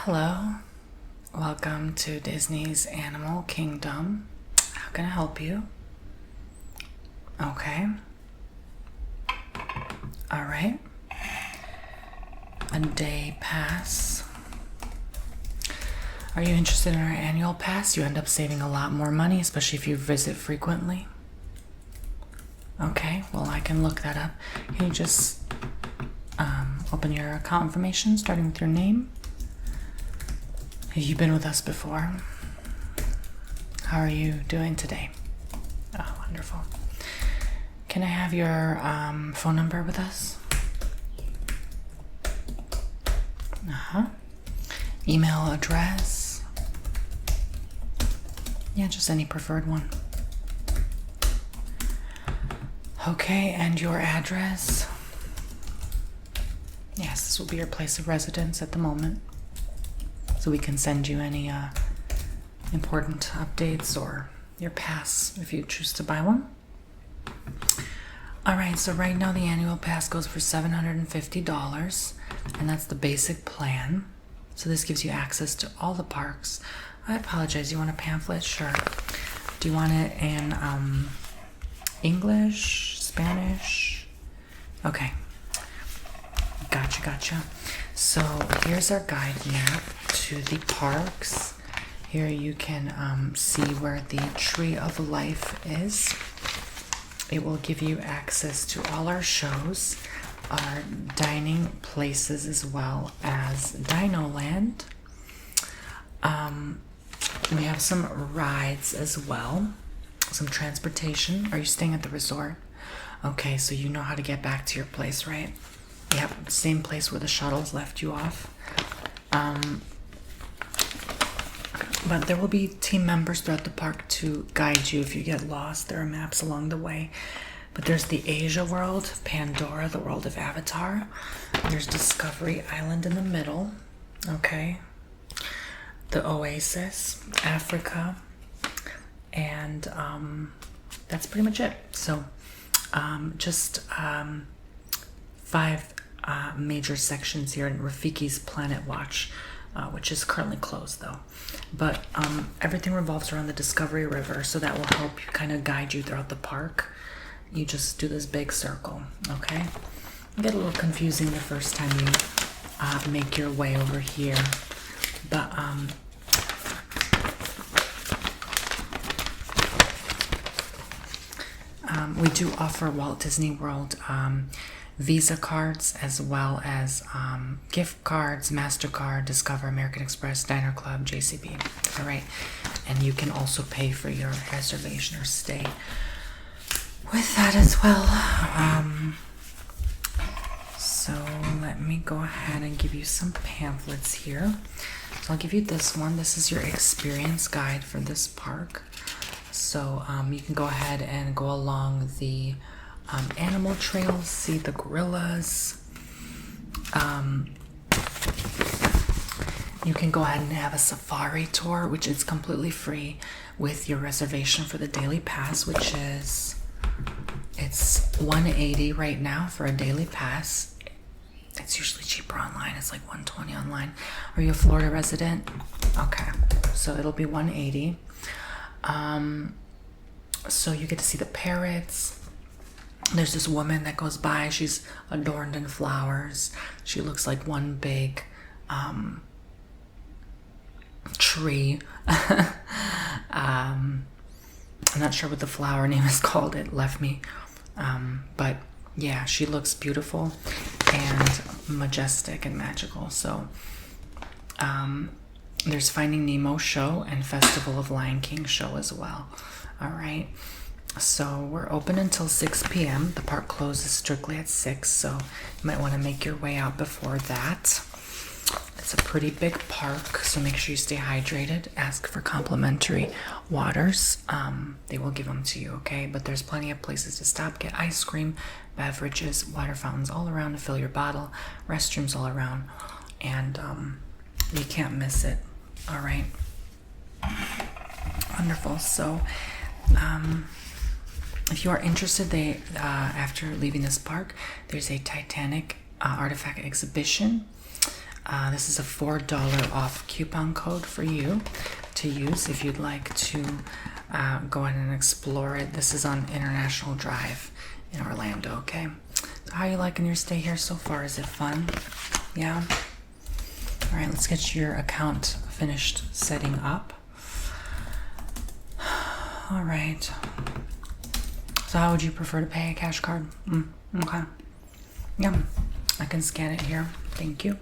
Hello, welcome to Disney's Animal Kingdom. How can I help you? Okay. All right. A day pass. Are you interested in our annual pass? You end up saving a lot more money, especially if you visit frequently. Okay, well, I can look that up. Can you just open your account information, starting with your name? Have you been with us before? How are you doing today? Oh, wonderful. Can I have your phone number with us? Email address? Yeah, just any preferred one. Okay, and your address? Yes, this will be your place of residence at the moment. So we can send you any important updates or your pass if you choose to buy one. All right, so right now the annual pass goes for $750, and that's the basic plan. So this gives you access to all the parks. I apologize, you want a pamphlet? Sure. Do you want it in English, Spanish? Okay. Gotcha. So here's our guide map to the parks. Here you can see where the Tree of Life is. It will give you access to all our shows, our dining places, as well as Dino Land. We have some rides as well, some transportation. Are you staying at the resort? Okay, so you know how to get back to your place, right? Yep, same place where the shuttles left you off. But there will be team members throughout the park to guide you if you get lost. There are maps along the way. But there's the Asia world, Pandora, the world of Avatar. There's Discovery Island in the middle. Okay. The Oasis, Africa. And that's pretty much it. So just 5 major sections here in Rafiki's Planet Watch, which is currently closed though. But everything revolves around the Discovery River, so that will help you kind of guide you throughout the park. You just do this big circle, okay? It'll get a little confusing the first time you make your way over here, but we do offer Walt Disney World Visa cards, as well as gift cards, MasterCard, Discover, American Express, Diner Club, JCB. All right, and you can also pay for your reservation or stay with that as well. So let me go ahead and give you some pamphlets here. So I'll give you this one. This is your experience guide for this park. So you can go ahead and go along the animal trails, see the gorillas. You can go ahead and have a safari tour, which is completely free with your reservation for the daily pass, which is, it's $180 right now for a daily pass. It's usually cheaper online. It's like $120 online. Are you a Florida resident? Okay, so it'll be $180. So you get to see the parrots. There's this woman that goes by. She's adorned in flowers. She looks like one big tree. I'm not sure what the flower name is called. It left me. But yeah, she looks beautiful and majestic and magical. So there's Finding Nemo show and Festival of Lion King show as well. All right. So we're open until 6 p.m. The park closes strictly at 6, so you might want to make your way out before that. It's a pretty big park, so make sure you stay hydrated. Ask for complimentary waters. They will give them to you, okay? But there's plenty of places to stop, get ice cream, beverages, water fountains all around to fill your bottle, restrooms all around, and you can't miss it, all right? Wonderful. So if you are interested, after leaving this park, there's a Titanic artifact exhibition. This is a $4 off coupon code for you to use if you'd like to go ahead and explore it. This is on International Drive in Orlando, okay? So how are you liking your stay here so far? Is it fun? Yeah? All right, let's get your account finished setting up. All right. So how would you prefer to pay? A cash card? Okay. Yeah, I can scan it here. Thank you.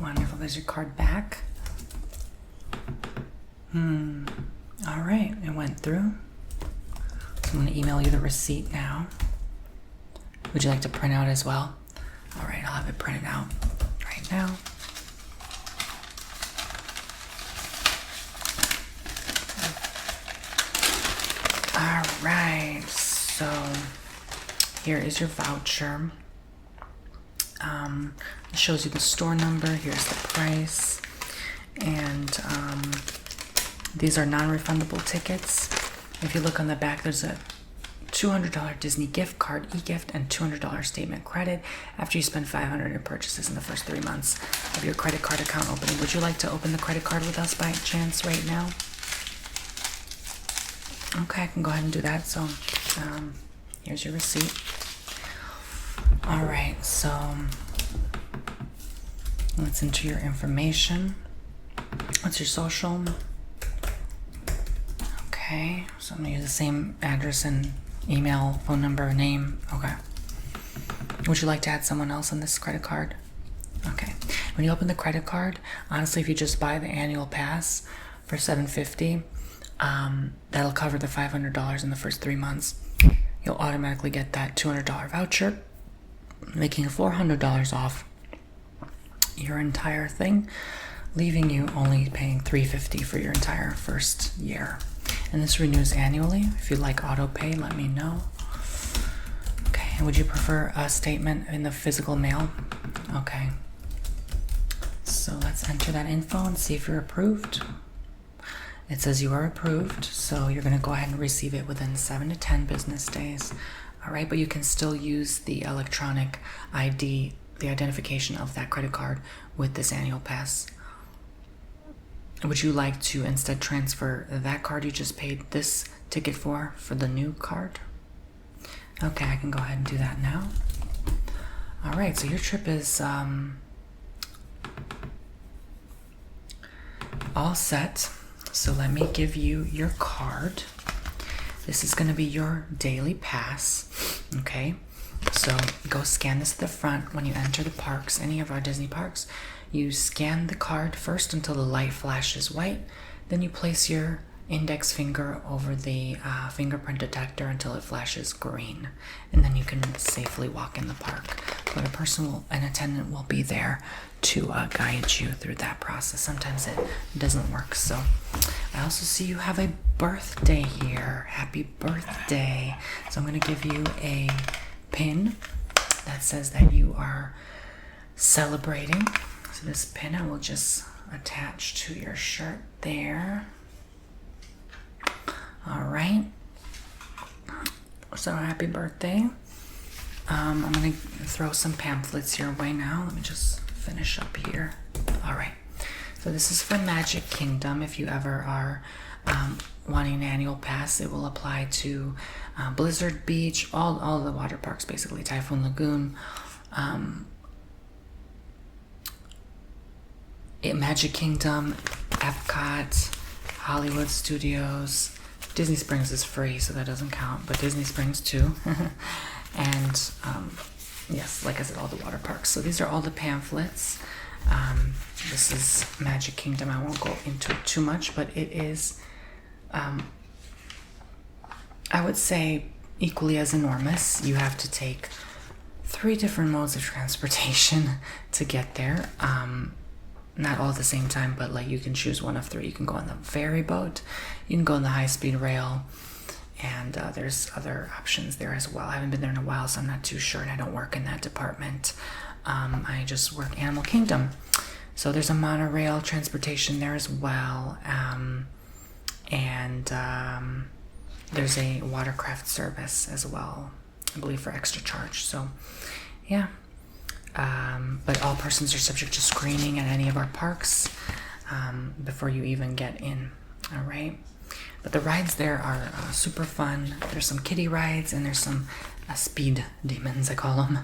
Wonderful. There's your card back. All right, it went through. So I'm going to email you the receipt now. Would you like to print out as well? All right, I'll have it printed out right now. All right, so here is your voucher. It shows you the store number. Here's the price, and these are non-refundable tickets. If you look on the back, there's a $200 Disney gift card, e-gift, and $200 statement credit after you spend $500 in purchases in the first 3 months of your credit card account opening. Would you like to open the credit card with us by chance right now? Okay, I can go ahead and do that. So here's your receipt. All right, so let's enter your information. What's your social? Okay, so I'm gonna use the same address and email, phone number, name. Okay. Would you like to add someone else on this credit card? Okay. When you open the credit card, honestly, if you just buy the annual pass for $750, that'll cover the $500 in the first 3 months. You'll automatically get that $200 voucher, making $400 off your entire thing, leaving you only paying $350 for your entire first year. And this renews annually. If you'd like auto pay, let me know. Okay, would you prefer a statement in the physical mail? Okay. So let's enter that info and see if you're approved. It says you are approved, so you're going to go ahead and receive it within 7 to 10 business days. All right, but you can still use the electronic ID, the identification of that credit card with this annual pass. Would you like to instead transfer that card you just paid this ticket for the new card? Okay, I can go ahead and do that now. All right, so your trip is all set. So let me give you your card. This is going to be your daily pass. Okay, so go scan this at the front when you enter the parks, any of our Disney parks. You scan the card first until the light flashes white. Then you place your index finger over the fingerprint detector until it flashes green. And then you can safely walk in the park. But an attendant will be there to guide you through that process. Sometimes it doesn't work. So I also see you have a birthday here. Happy birthday. So I'm going to give you a pin that says that you are celebrating. So this pin I will just attach to your shirt there. All right. So happy birthday. I'm going to throw some pamphlets your way now. Let me just finish up here. All right. So this is for Magic Kingdom. If you ever are wanting an annual pass, it will apply to Blizzard Beach, all the water parks, basically, Typhoon Lagoon, Magic Kingdom, Epcot, Hollywood Studios. Disney Springs is free, so that doesn't count, but Disney Springs too. And yes, like I said, all the water parks. So these are all the pamphlets. This is Magic Kingdom. I won't go into it too much, but it is, I would say, equally as enormous. You have to take 3 different modes of transportation to get there. Not all at the same time, but like you can choose one of 3. You can go on the ferry boat, you can go on the high-speed rail, and there's other options there as well. I haven't been there in a while, so I'm not too sure, and I don't work in that department. I just work Animal Kingdom. So there's a monorail transportation there as well, and there's a watercraft service as well, I believe, for extra charge. So yeah, But all persons are subject to screening at any of our parks before you even get in. All right. But the rides there are super fun. There's some kiddie rides and there's some speed demons, I call them.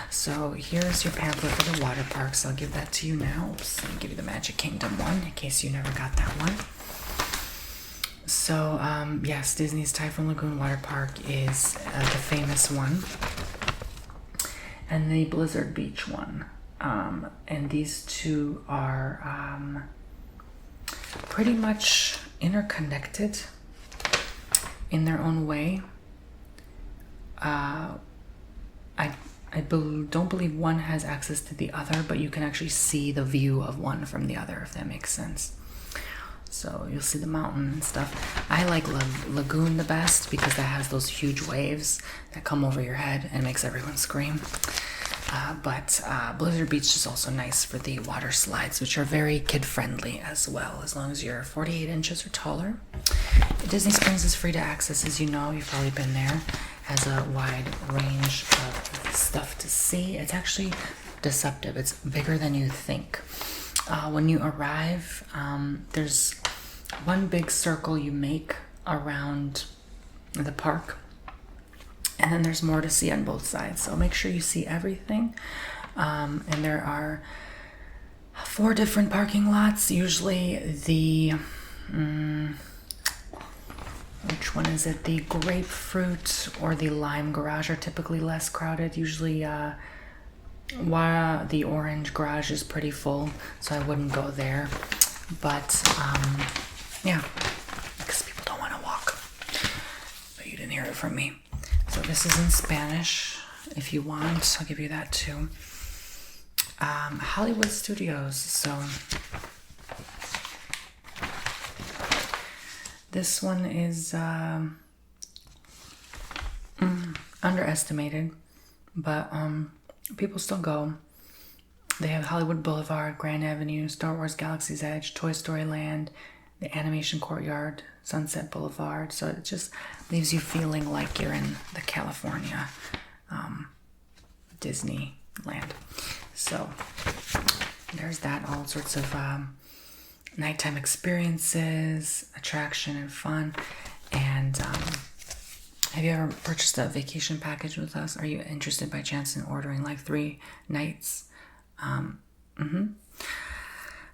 So here's your pamphlet for the water parks. I'll give that to you now. Oops, let me give you the Magic Kingdom one in case you never got that one. So yes, Disney's Typhoon Lagoon Water Park is the famous one, and the Blizzard Beach one. And these two are pretty much interconnected in their own way. I don't believe one has access to the other, but you can actually see the view of one from the other, if that makes sense. So you'll see the mountain and stuff. I like Lagoon the best because that has those huge waves that come over your head and makes everyone scream. But Blizzard Beach is also nice for the water slides, which are very kid-friendly as well, as long as you're 48 inches or taller. Disney Springs is free to access, as you know. You've probably been there. Has a wide range of stuff to see. It's actually deceptive. It's bigger than you think. When you arrive, there's one big circle you make around the park, and then there's more to see on both sides. So make sure you see everything. And there are 4 different parking lots. Usually the which one is it? The grapefruit or the lime garage are typically less crowded. Usually the orange garage is pretty full, so I wouldn't go there. But yeah, because people don't want to walk. But you didn't hear it from me. So this is in Spanish. If you want, I'll give you that too. Hollywood Studios. So this one is underestimated, but people still go. They have Hollywood Boulevard, Grand Avenue, Star Wars Galaxy's Edge, Toy Story Land, the Animation Courtyard, Sunset Boulevard. So it just leaves you feeling like you're in the California Disneyland. So there's that, all sorts of nighttime experiences, attraction and fun. And have you ever purchased a vacation package with us? Are you interested by chance in ordering like 3 nights? You've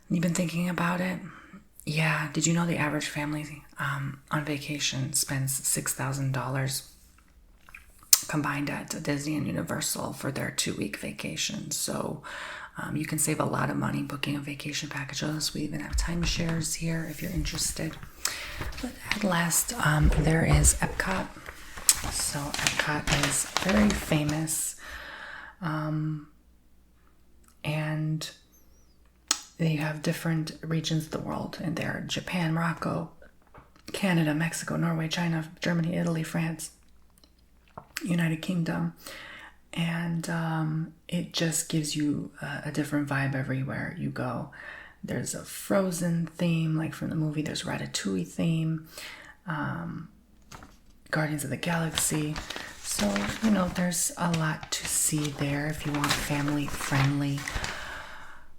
been thinking about it? Yeah. Did you know the average family on vacation spends $6,000 combined at Disney and Universal for their 2-week vacation? So you can save a lot of money booking a vacation package with us. We even have timeshares here if you're interested. But at last, there is Epcot. So Epcot is very famous. And they have different regions of the world. And they're Japan, Morocco, Canada, Mexico, Norway, China, Germany, Italy, France, United Kingdom. And it just gives you a different vibe everywhere you go. There's a Frozen theme, like from the movie. There's Ratatouille theme, Guardians of the Galaxy. So, you know, there's a lot to see there if you want family-friendly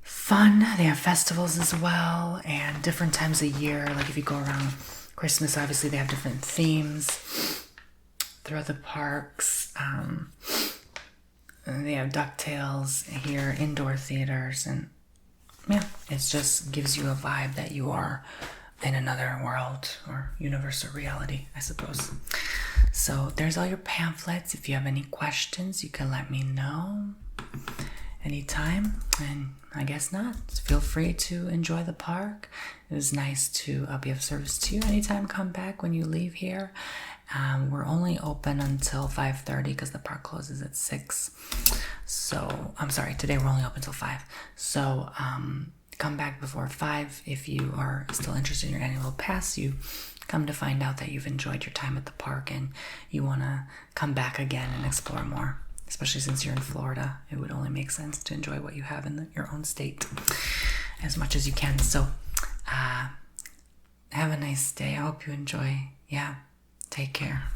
fun. They have festivals as well, and different times of year. Like if you go around Christmas, obviously they have different themes throughout the parks. And they have DuckTales here, indoor theaters, and yeah, it just gives you a vibe that you are in another world or universe or reality, I suppose. So there's all your pamphlets. If you have any questions, you can let me know anytime. And I guess not. Feel free to enjoy the park. It was nice to be of service to you. Anytime, come back when you leave here. We're only open until 5:30 because the park closes at 6. So, I'm sorry, today we're only open until 5. So, come back before 5 if you are still interested in your annual pass. You come to find out that you've enjoyed your time at the park and you want to come back again and explore more. Especially since you're in Florida, it would only make sense to enjoy what you have in your own state as much as you can. So, have a nice day. I hope you enjoy. Yeah. Take care.